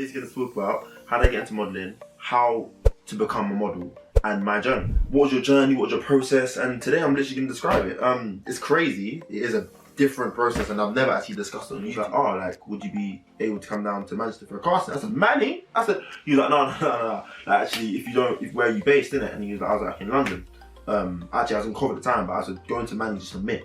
basically going to talk about how to get into modelling, how to become a model, and my journey. What was your journey? What was your process? And today I'm literally going to describe it. It's crazy. It is a different process, and I've never actually discussed it on YouTube. He's like, oh, like, would you be able to come down to Manchester for a casting? I said, Manny? I said, he was like, no. Like, actually, where are you based, innit? And he was like, I was like, in London. Actually, I was in Coventry at the time, but I said, going to Manny is just a myth.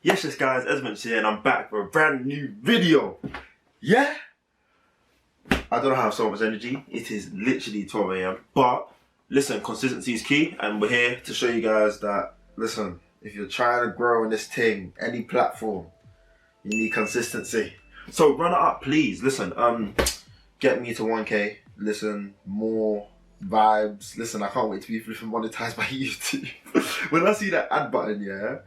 Yes, guys, Esmond here, and I'm back for a brand new video. Yeah? I don't have so much energy. It is literally 12 AM. But listen, consistency is key, and we're here to show you guys that, listen, if you're trying to grow in this thing, any platform, you need consistency. So run it up, please. Listen, get me to 1K. Listen, more vibes. Listen, I can't wait to be flipping monetized by YouTube. When I see that ad button, yeah.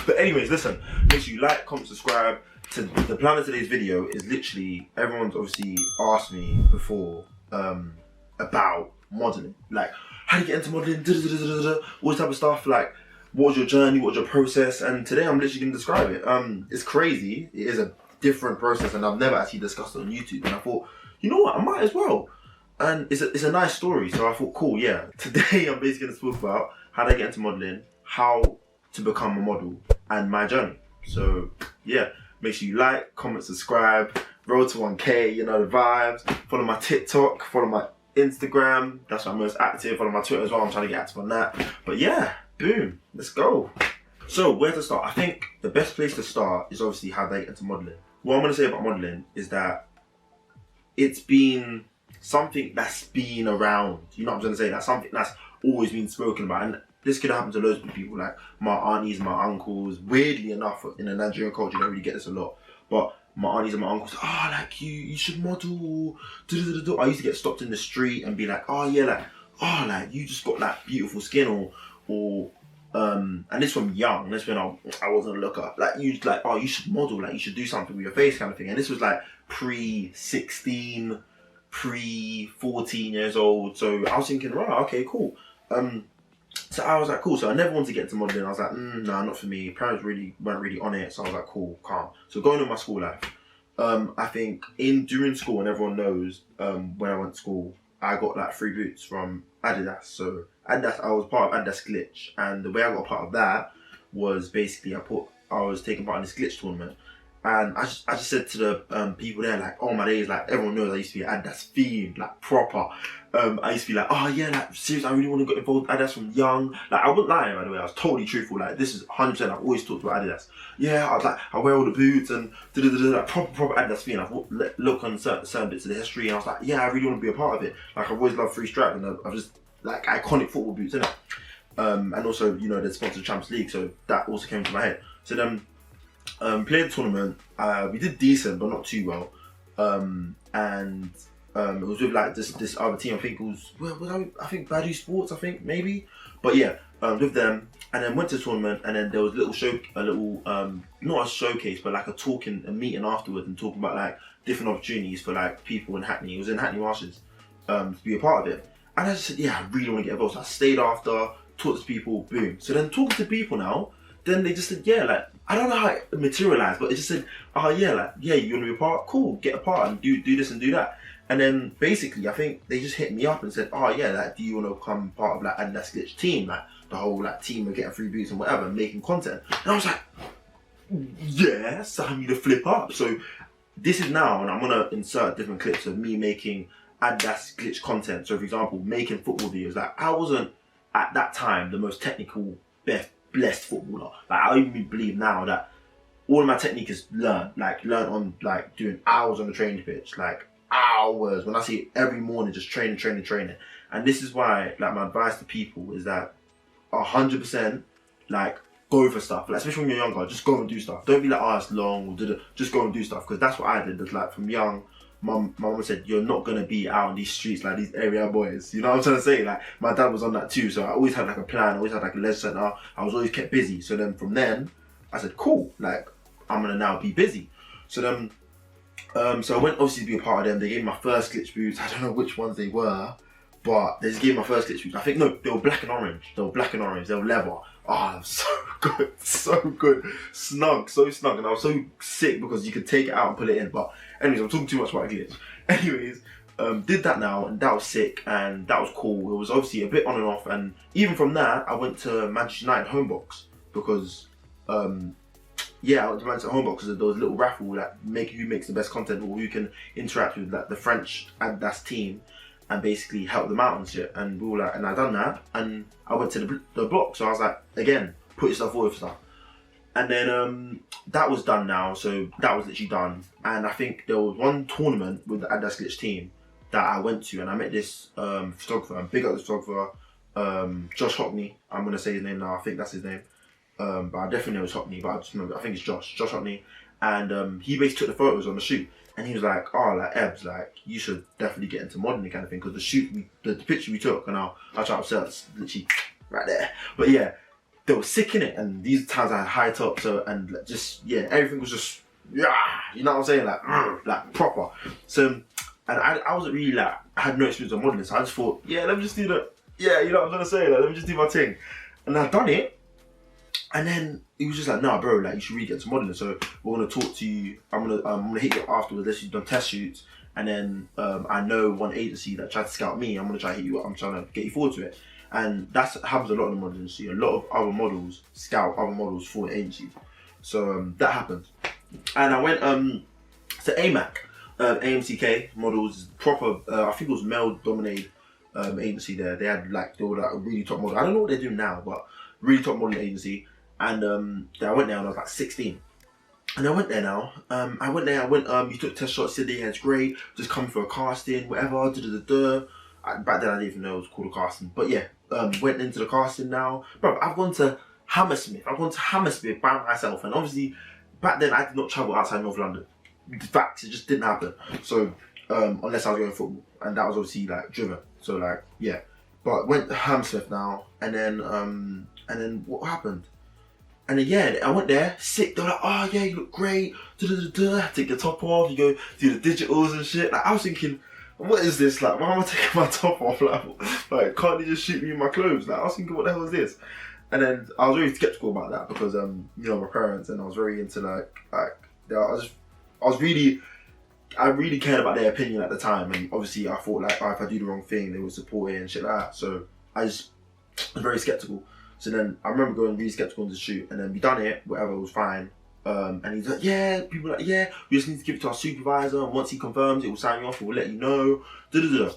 But anyways, listen, make sure you like, comment, subscribe. The plan of today's video is literally, everyone's obviously asked me before about modelling. Like, how do you get into modelling, all this type of stuff. Like, what was your journey, what was your process? And today I'm literally going to describe it. It's crazy. It is a different process, and I've never actually discussed it on YouTube. And I thought, you know what, I might as well. And it's a nice story, so I thought, cool, yeah. Today I'm basically going to talk about how to get into modelling, how to become a model, and my journey. So yeah, make sure you like, comment, subscribe, road to 1K, you know the vibes. Follow my TikTok, follow my Instagram, that's where I'm most active. Follow my Twitter as well, I'm trying to get active on that. But yeah, boom, let's go. So where to start? I think the best place to start is obviously how they get into modelling. What I'm going to say about modelling is that it's been something that's been around, you know what I'm trying to say? That's something that's always been spoken about. And this could happen to loads of people, like my aunties, my uncles. Weirdly enough, in the Nigerian culture, you don't really get this a lot. But my aunties and my uncles, oh, like you should model. I used to get stopped in the street and be like, oh yeah, like, oh, like you just got like beautiful skin, and this from young. This when I wasn't a looker. Like you, like, oh, you should model. Like you should do something with your face, kind of thing. And this was like pre-16, pre-14 years old. So I was thinking, right, okay, cool. So I was like, cool. So I never wanted to get into modelling. I was like, nah, not for me. Parents weren't really on it. So I was like, cool, calm. So going on my school life, I think during school, and everyone knows, when I went to school, I got like free boots from Adidas. So Adidas, I was part of Adidas Glitch, and the way I got part of that was basically I was taking part in this glitch tournament. And I just said to the people there, like, oh my days, like everyone knows I used to be Adidas fiend, like proper. I used to be like, oh yeah, like seriously, I really want to get involved with Adidas from young. Like I wasn't lying, by the way, I was totally truthful. Like this is 100%, I've always talked about Adidas. Yeah, I was like, I wear all the boots and like proper Adidas fiend. I've looked on certain bits of the history, and I was like, yeah, I really want to be a part of it. Like I've always loved free stripe, and I've just like iconic football boots, innit? And also, you know, they're sponsored Champions League, so that also came to my head. So then, played the tournament. We did decent, but not too well. And it was with like this other team. I think it was I think Badu Sports. I think maybe. But yeah, with them, and then went to the tournament. And then there was not a showcase, but like a meeting afterwards, and talking about like different opportunities for like people in Hackney. It was in Hackney Marshes, to be a part of it. And I just said, yeah, I really want to get involved. So I stayed after, talked to people, boom. So then talking to people now. Then they just said, yeah, like, I don't know how it materialized, but it just said, oh yeah, like, yeah, you want to be a part? Cool, get a part and do this and do that. And then basically, I think they just hit me up and said, oh yeah, like, do you want to become part of like Adidas Glitch team? Like, the whole like team of getting free boots and whatever, making content. And I was like, yeah, sign me to flip up. So this is now, and I'm going to insert different clips of me making Adidas Glitch content. So for example, making football videos. Like, I wasn't, at that time, the most technical, blessed footballer. Like I even believe now that all of my technique is learned on like doing hours on the training pitch, like hours. When I see it every morning, just training. And this is why, like, my advice to people is that 100%, like, go for stuff. Like, especially when you're younger, just go and do stuff. Don't be like, oh, it's long, or just go and do stuff. Because that's what I did. It's like from young. My mum said, you're not going to be out on these streets like these area boys. You know what I'm trying to say? Like, my dad was on that too. So I always had like a plan. I always had like a leisure centre. I was always kept busy. So then from then, I said, cool. Like, I'm going to now be busy. So then, so I went obviously to be a part of them. They gave me my first glitch boots. I don't know which ones they were. But they just gave my first clip shoots. I think, no, they were black and orange. They were leather. Oh, so good, so good. Snug, so snug. And I was so sick because you could take it out and put it in. But anyways, I'm talking too much about a glitch. Anyways, did that now, and that was sick, and that was cool. It was obviously a bit on and off, and even from that, I went to Manchester United Homebox because, yeah, I went to Manchester Homebox because there was a little raffle that who makes the best content or who can interact with like the French Adidas team and basically help them out and shit. And we were like, and I done that, and I went to the block. So I was like, again, put yourself forward for stuff. And then that was done now, so that was literally done. And I think there was one tournament with the Adidas Glitch team that I went to, and I met this photographer, and big up this photographer, Josh Hockney. I'm gonna say his name now. I think that's his name, but I definitely know it's Hockney. But I just remember, I think it's Josh Hockney, and he basically took the photos on the shoot, and he was like, "Oh, like Ebbs, like you should definitely get into modelling kind of thing, because the picture we took, and I'll try to upset it's literally right there, but yeah." They were sick in it, and these times I had high top, so and just yeah, everything was just yeah, you know what I'm saying, like proper. So, and I wasn't really like, I had no experience on modelling, so I just thought, yeah, let me just do that. Yeah, you know what I'm trying to say, like, let me just do my thing. And I done it, and then he was just like, nah, bro, like you should really get into modelling. So we're gonna talk to you. I'm gonna hit you up afterwards. Let's do done test shoots, and then I know one agency that tried to scout me. I'm gonna try to hit you up. I'm trying to get you forward to it. And that happens a lot in the modelling industry. A lot of other models scout other models for agencies. So that happened. And I went to AMAC, AMCK Models, proper, I think it was male-dominated agency there. They had they were like a really top model. I don't know what they're doing now, but really top modeling agency. And I went there when I was like 16. And I went there now. You took test shots, said, yeah, it's great, just come for a casting, whatever, Back then I didn't even know it was called a casting. But yeah, went into the casting now. Bro, I've gone to Hammersmith. By myself. And obviously, back then I did not travel outside North London. The facts, it just didn't happen. So, unless I was going football. And that was obviously like driven. So like, yeah. But went to Hammersmith now. And then what happened? And then yeah, I went there, sick. They were like, oh yeah, you look great. Take your top off, you go do the digitals and shit. Like I was thinking, what is this? Like, why am I taking my top off? Like, can't they just shoot me in my clothes? Like, I was thinking, what the hell is this? And then I was really skeptical about that because, you know, my parents, and I was very into I really cared about their opinion at the time, and obviously I thought like, oh, if I do the wrong thing, they would support it and shit like that. So I just was very skeptical. So then I remember going really skeptical into the shoot, and then we done it, whatever, was fine. And he's like, yeah, people are like, yeah, we just need to give it to our supervisor, and once he confirms it, we'll sign you off and we'll let you know.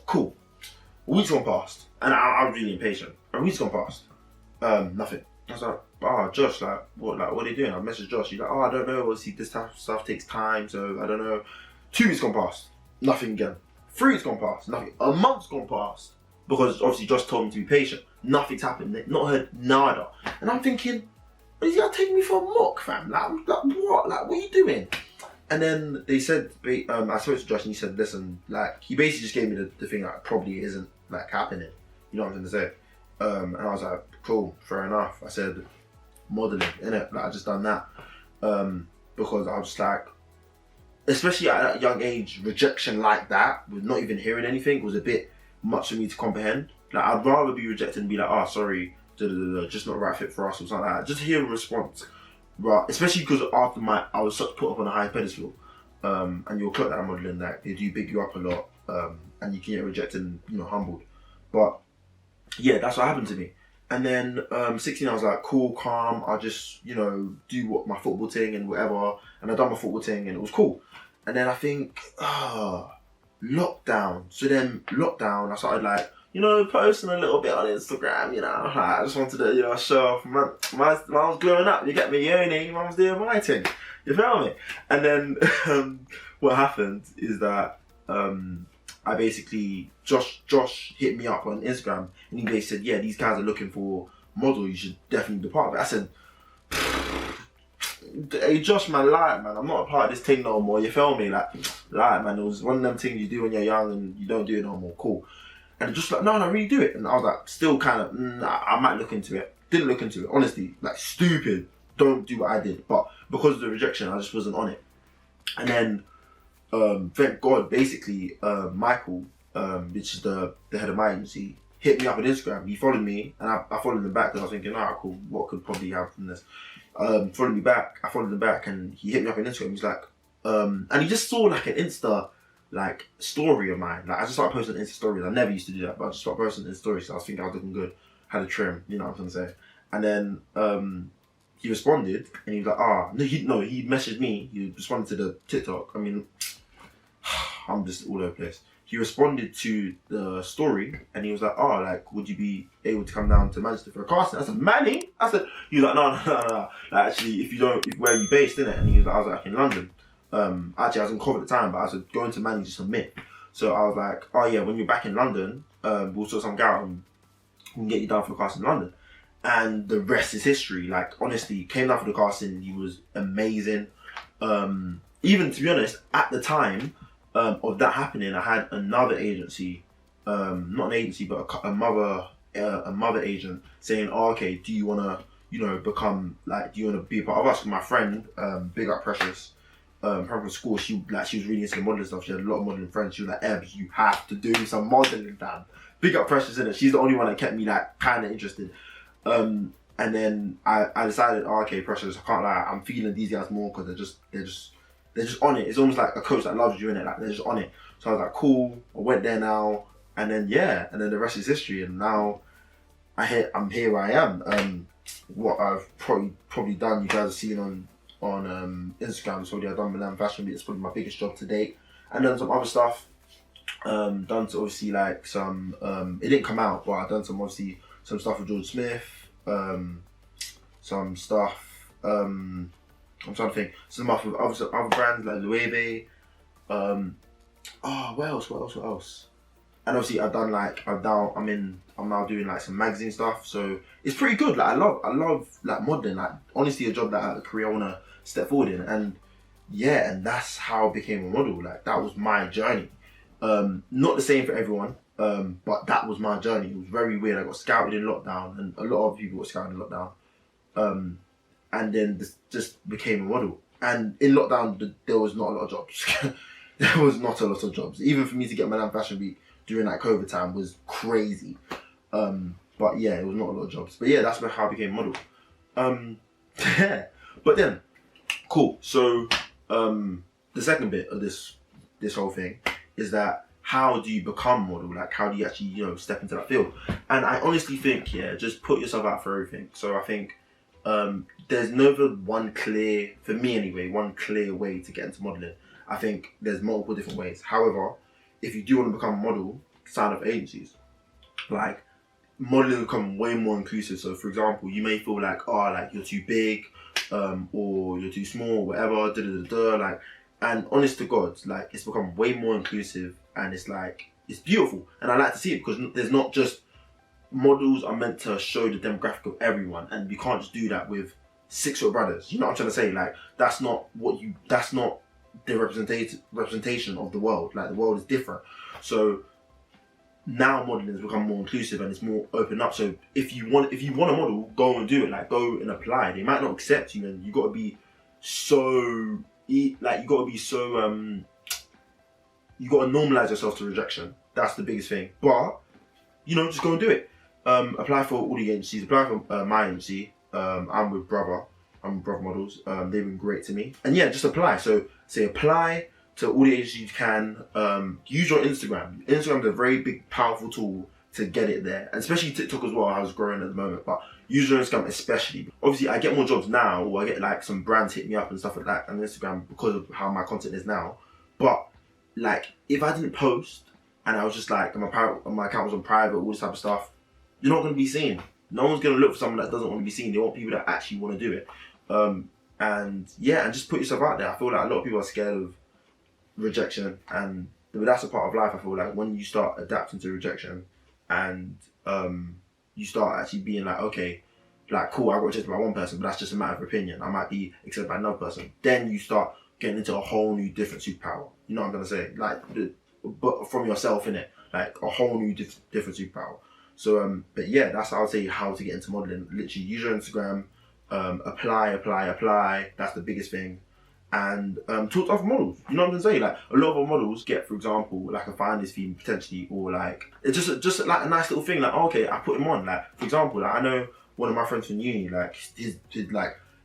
Cool. A week's gone past, and I was really impatient. A week's gone past. Nothing. I was like, oh, Josh, what are you doing? I messaged Josh. He's like, oh, I don't know. Obviously, this type of stuff takes time, so I don't know. 2 weeks gone past. Nothing again. 3 weeks gone past. Nothing. A month's gone past. Because obviously Josh told me to be patient. Nothing's happened. Not heard nada. And I'm thinking, is he gonna take me for a mock, fam? Like what? Like, what are you doing? And then they said, I spoke to Josh and he said, listen, like, he basically just gave me the thing that probably isn't, like, happening. You know what I'm trying to say? And I was like, cool, fair enough. I said, modelling, innit? Like, I just done that. Because I was just like, especially at that young age, rejection like that, with not even hearing anything, was a bit much for me to comprehend. Like, I'd rather be rejected and be like, oh, sorry, just not the right fit for us or something like that. Just hear a response, right? Especially because after I was such put up on a high pedestal, and you'll clock that I'm modelling, like they do big you up a lot, and you can get rejected and, you know, humbled. But yeah, that's what happened to me. And then 16, I was like, cool, calm. I'll just, you know, do what my football thing and whatever. And I done my football thing and it was cool. And then I think, lockdown. So then lockdown, I started like, you know, posting a little bit on Instagram, you know. I just wanted to, you know, show off. When I was growing up, you get me, uni, I was doing my thing. You feel me? And then what happened is that I basically, Josh hit me up on Instagram and he basically said, yeah, these guys are looking for model, you should definitely be part of it. I said, hey Josh, man, lie, man, I'm not a part of this thing no more, you feel me? Like, man, it was one of them things you do when you're young and you don't do it no more, cool. And just like, no, really do it. And I was like, still kind of, I might look into it. Didn't look into it, honestly, like stupid. Don't do what I did. But because of the rejection, I just wasn't on it. And then, thank God, basically, Michael, which is the head of my agency, hit me up on Instagram. He followed me, and I followed him back because I was thinking, alright, cool, what could probably happen from this? Followed me back. I followed him back, and he hit me up on Instagram. He's like, and he just saw like an Insta like story of mine. Like I just started posting Insta stories. I never used to do that, but I just started posting Insta stories. So I was thinking I was looking good, had a trim, you know what I'm trying to say. And then he responded, and he was like, he messaged me. He responded to the TikTok. I mean, I'm just all over the place. He responded to the story, and he was like, like, would you be able to come down to Manchester for a casting? I said, Manny? He was like, no. Like, actually, where are you based, innit? And he was like, I was like, in London. Actually, I was in COVID at the time, but I said, going to Manny to submit. So I was like, oh yeah, when you're back in London, we'll sort something out and we can get you down for the casting in London. And the rest is history. Like, honestly, came down for the casting, he was amazing. Even, to be honest, at the time, of that happening, I had another agency, not an agency, but a mother agent saying, okay, do you want to, become, like, do you want to be a part of us? My friend, big up Precious, from school, she was really into the modelling stuff. She had a lot of modelling friends. She was like, Eb, you have to do some modelling, fam. Big up Precious, innit? She's the only one that kept me, like, kind of interested. And then I decided, okay, Precious, I can't lie, I'm feeling these guys more because they're just on it. It's almost like a coach that loves you, innit? Like, they're just on it. So I was like, cool, I went there now, and then the rest is history, and now I'm here where I am. What I've probably done, you guys have seen on Instagram, so I've done Milan Fashion Week. It's probably my biggest job to date, and then some other stuff. Done to obviously like some, it didn't come out, but I've done some stuff with George Smith, some stuff, I'm trying to think. Some other brands like Loewe. What else? And obviously I'm now doing like some magazine stuff. So it's pretty good. Like I love like modeling. Like honestly, a job that a career I wanna step forward in. And yeah, and that's how I became a model. Like that was my journey. Not the same for everyone. But that was my journey. It was very weird. I got scouted in lockdown, and a lot of people got scouted in lockdown. And then just became a model. And in lockdown, there was not a lot of jobs. There was not a lot of jobs. Even for me to get Milan Fashion Week during that COVID time was crazy. But yeah, it was not a lot of jobs. But yeah, that's how I became a model. Yeah. But then, cool. So the second bit of this whole thing is that how do you become a model? Like how do you actually, step into that field? And I honestly think, just put yourself out for everything. So I think there's never one clear way to get into modelling. I think there's multiple different ways. However, if you do want to become a model, sign up for agencies. Like, modelling will become way more inclusive. So for example, you may feel like, like you're too big, or you're too small, whatever, like, and honest to God, like, it's become way more inclusive, and it's like, it's beautiful. And I like to see it because there's not just, models are meant to show the demographic of everyone, and we can't just do that with 6-foot brothers. You know what I'm trying to say? Like, that's not the representation of the world. Like, the world is different. So now modeling has become more inclusive and it's more open up. So if you want a model, go and do it. Like, go and apply. They might not accept you, and you got to be so you got to normalize yourself to rejection. That's the biggest thing. But just go and do it. Apply for all the agencies. Apply for my agency. I'm with Brother Models. They've been great to me. And yeah, just apply. So say apply to all the agencies you can. Use your Instagram. Instagram is a very big, powerful tool to get it there. And especially TikTok as well. I was growing at the moment. But use your Instagram especially. Obviously, I get more jobs now, or I get like some brands hit me up and stuff like that on Instagram because of how my content is now. But like, if I didn't post and I was just like, my account was on private, all this type of stuff, you're not going to be seen. No one's going to look for someone that doesn't want to be seen. They want people that actually want to do it. And just put yourself out there. I feel like a lot of people are scared of rejection, and that's a part of life. I feel like when you start adapting to rejection, and you start actually being like, okay, like, cool, I got rejected by one person, but that's just a matter of opinion. I might be accepted by another person. Then you start getting into a whole new different superpower. You know what I'm going to say? Like, but from yourself, innit? Like a whole new different superpower. So, but yeah, that's how I'd say how to get into modelling. Literally, use your Instagram, apply. That's the biggest thing. and talk to other models. You know what I'm saying? Like a lot of our models get, for example, like a finder's fee potentially, or like it's just like a nice little thing. Like, okay, I put him on. Like, for example, like I know one of my friends from uni, like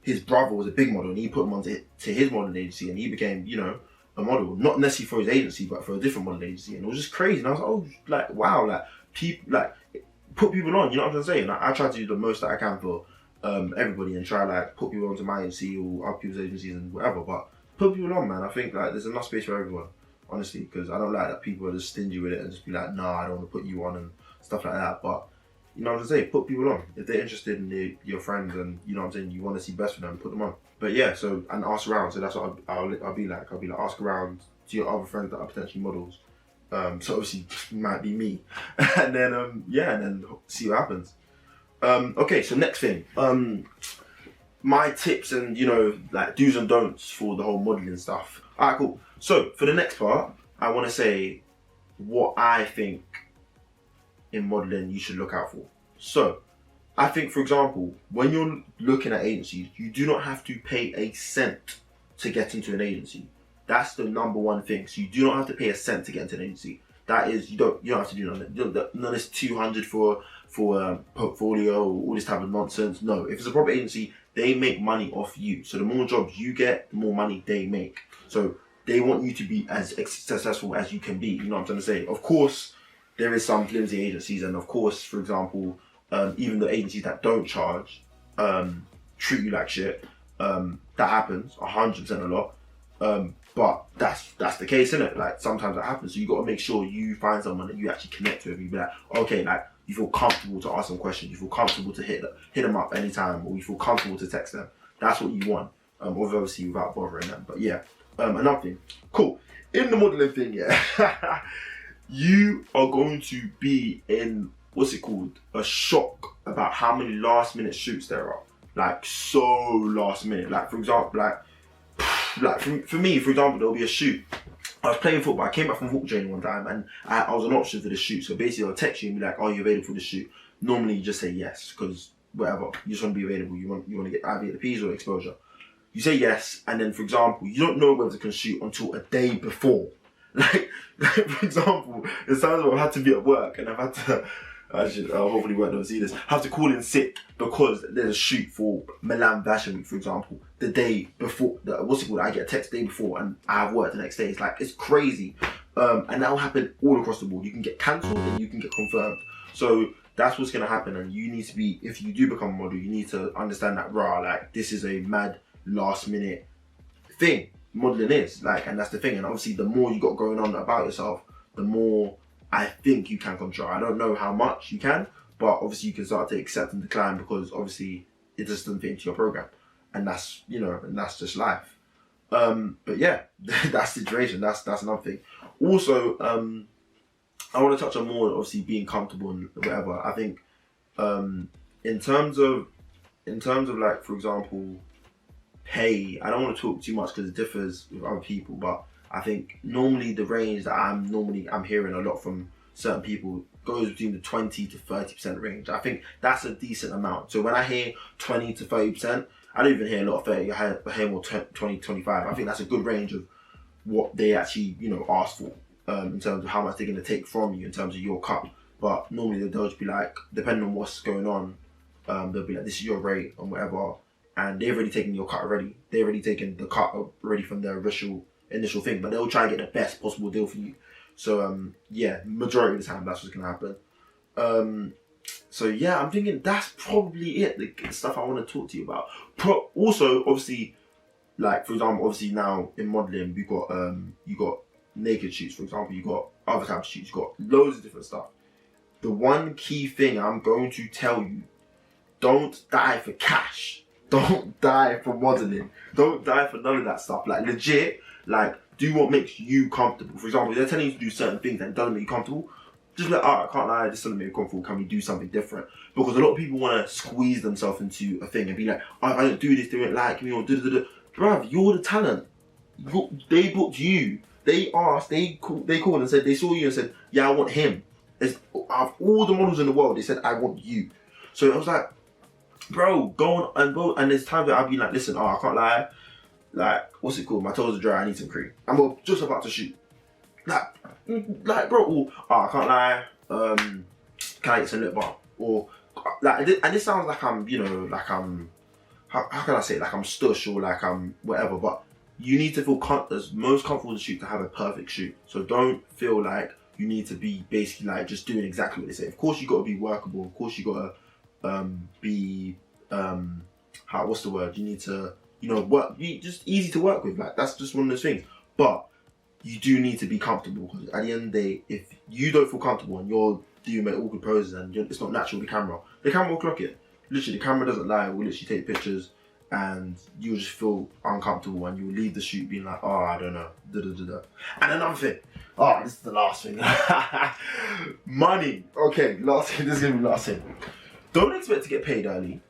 his brother was a big model, and he put him on to his modeling agency, and he became, you know, a model, not necessarily for his agency, but for a different modeling agency, and it was just crazy. And I was like, oh, like wow, like people, like put people on. You know what I'm saying? Like I try to do the most that I can for everybody, and try like put people onto my agency or other people's agencies and whatever. But put people on, man. I think like there's enough space for everyone, honestly, because I don't like that people are just stingy with it and just be like, nah, I don't want to put you on and stuff like that. But you know what I'm saying? Put people on if they're interested in your friends, and you know what I'm saying, you want to see best for them, put them on. But yeah, so and ask around. So that's what I'll be like. I'll be like, ask around to your other friends that are potentially models. So obviously it might be me, and then yeah, and then see what happens. Okay, so next thing, my tips and, you know, like do's and don'ts for the whole modelling stuff. Alright, cool. So for the next part, I want to say what I think in modelling you should look out for. So I think, for example, when you're looking at agencies, you do not have to pay a cent to get into an agency. That's the number one thing. So you do not have to pay a cent to get into an agency. That is, you don't have to do none of this 200 for portfolio or all this type of nonsense. No, if it's a proper agency, they make money off you. So the more jobs you get, the more money they make. So they want you to be as successful as you can be. You know what I'm trying to say? Of course, there is some flimsy agencies, and of course, for example, even the agencies that don't charge treat you like shit. That happens 100% a lot. But that's the case, isn't it? Like sometimes that happens. So you got to make sure you find someone that you actually connect with. You be like, okay, like you feel comfortable to ask them questions. You feel comfortable to hit them up anytime, or you feel comfortable to text them. That's what you want. Obviously without bothering them. But yeah, another thing. Cool. In the modelling thing, yeah, you are going to be in, what's it called? A shock about how many last minute shoots there are. Like so last minute. Like for example, like for me, for example, there'll be a shoot. I was playing football. I came back from football training one time, and I was an option for the shoot. So basically, I'll text you and be like, "Are you available for the shoot?" Normally, you just say yes, because whatever, you just want to be available. You want to get either the P's or exposure. You say yes, and then, for example, you don't know whether to can shoot until a day before. Like for example, there's times where I've had to be at work, and I've had to. Hopefully work don't see this. Have to call in sick because there's a shoot for Milan Fashion Week, for example. The day before, I get a text the day before, and I have work the next day. It's like, it's crazy. And that will happen all across the board. You can get cancelled and you can get confirmed. So that's what's gonna happen, and you need to be, if you do become a model, you need to understand that like this is a mad last minute thing. Modelling is like, and that's the thing. And obviously, the more you got going on about yourself, the more I think you can control. I don't know how much you can, but obviously you can start to accept and decline, because obviously it just doesn't fit into your program, and that's, you know, and that's just life. But yeah, that's the situation. That's another thing. Also, I want to touch on more obviously being comfortable and whatever. I think in terms of like, for example, pay. I don't want to talk too much because it differs with other people, but I think normally the range that I'm hearing a lot from certain people goes between the 20 to 30% range. I think that's a decent amount. So when I hear 20 to 30%, I don't even hear a lot of 30. I hear more 20, 25. I think that's a good range of what they actually, you know, ask for in terms of how much they're going to take from you in terms of your cut. But normally they'll just be like, depending on what's going on, they'll be like, this is your rate and whatever. And they've already taken your cut already. They've already taken the cut already from their initial thing, but they'll try and get the best possible deal for you. So yeah, majority of the time that's what's gonna happen. So yeah, I'm thinking that's probably it, the stuff I want to talk to you about. Also, obviously, like for example, obviously now in modelling you got naked shoots, for example, you got other types of shoots, you got loads of different stuff. The one key thing I'm going to tell you: don't die for cash. Don't die for modelling. Don't die for none of that stuff. Like legit, like do what makes you comfortable. For example, if they're telling you to do certain things and doesn't make you comfortable, just like, alright, I can't lie, this doesn't make me comfortable, can we do something different? Because a lot of people want to squeeze themselves into a thing and be like, oh, if I don't do this, they won't like me, or da-da-da-da. Bruv, you're the talent. They booked you. They asked, they called and said, they saw you and said, yeah, I want him. Out of all the models in the world, they said, I want you. So I was like, bro, go on and go. And there's times that I'll be like, listen, I can't lie, like, what's it called? My toes are dry, I need some cream. And we're just about to shoot. Like bro, I can't lie, can I get some lip balm? Or, like, and this sounds like I'm, you know, like I'm, how can I say it? Like I'm stush or like I'm whatever, but you need to feel as most comfortable in the shoot to have a perfect shoot. So don't feel like you need to be basically like just doing exactly what they say. Of course you got to be workable. Of course you got to be what's the word? You need to, you know, be just easy to work with. Like that's just one of those things. But you do need to be comfortable, because at the end of the day, if you don't feel comfortable and you're doing awkward poses and it's not natural, the camera will clock it. Literally, the camera doesn't lie. It will literally take pictures, and you'll just feel uncomfortable, and you'll leave the shoot being like, oh, I don't know, And another thing, this is the last thing. Money. Okay, last thing. This is gonna be the last thing. Don't expect to get paid early.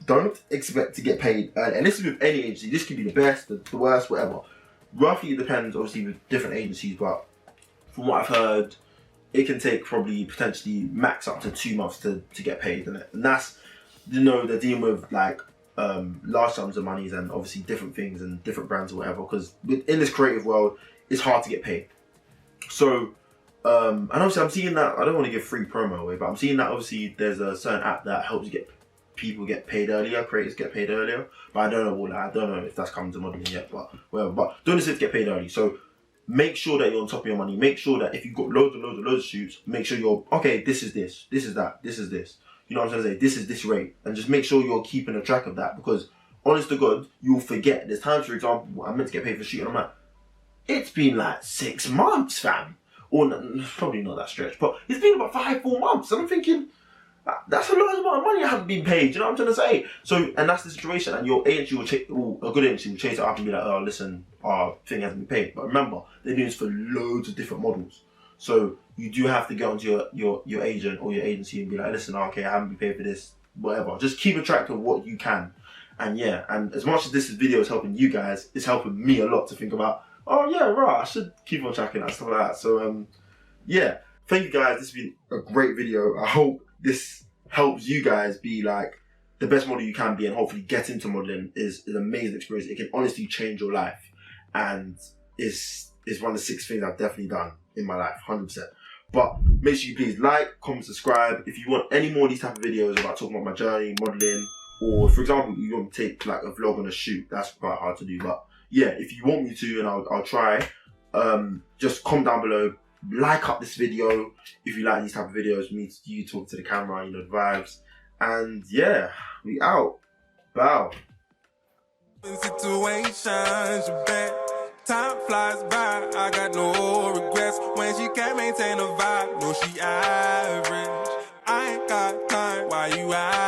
Don't expect to get paid early. And this is with any agency. This could be the best, the worst, whatever. Roughly, it depends, obviously, with different agencies, but from what I've heard, it can take probably potentially max up to 2 months to get paid, and that's, you know, they're dealing with like large sums of monies and obviously different things and different brands or whatever, because in this creative world, it's hard to get paid. So, and obviously I'm seeing that, I don't want to give free promo away, but I'm seeing that obviously there's a certain app that helps you get people get paid earlier, creators get paid earlier, but I don't know all that. I don't know if that's coming to modeling yet, but whatever. But don't expect to get paid early. So make sure that you're on top of your money. Make sure that if you've got loads of shoots, make sure you're, okay, this is this is that, this is this. You know what I'm trying to say? This is this rate. And just make sure you're keeping a track of that, because honest to God, you'll forget. There's times, for example, I'm meant to get paid for shooting, I'm like, it's been like 6 months, fam. Or probably not that stretch, but it's been about 5-4 months. And I'm thinking, that's a large amount of money I haven't been paid. You know what I'm trying to say? So, and that's the situation. And your agency a good agency will chase it up and be like, oh, listen, our thing hasn't been paid. But remember, they're doing this for loads of different models. So you do have to get onto your agent or your agency and be like, listen, okay, I haven't been paid for this, whatever. Just keep a track of what you can. And yeah, and as much as this video is helping you guys, it's helping me a lot to think about, oh yeah, right, I should keep on tracking that, stuff like that. So yeah, thank you guys. This has been a great video. I hope this helps you guys be like the best model you can be, and hopefully get into modeling is an amazing experience. It can honestly change your life, and it's one of the 6 things I've definitely done in my life, 100%. But make sure you please like, comment, subscribe. If you want any more of these type of videos about talking about my journey, modeling, or for example, you want to take like a vlog on a shoot, that's quite hard to do. But yeah, if you want me to, and I'll try, just comment down below. Like up this video if you like these type of videos, me, you talk to the camera, you know, the vibes. And yeah, we out. Bow. Situations, you bet. Time flies by, I got no regrets. When she can't maintain a vibe, no, she average. I ain't got time, why you average?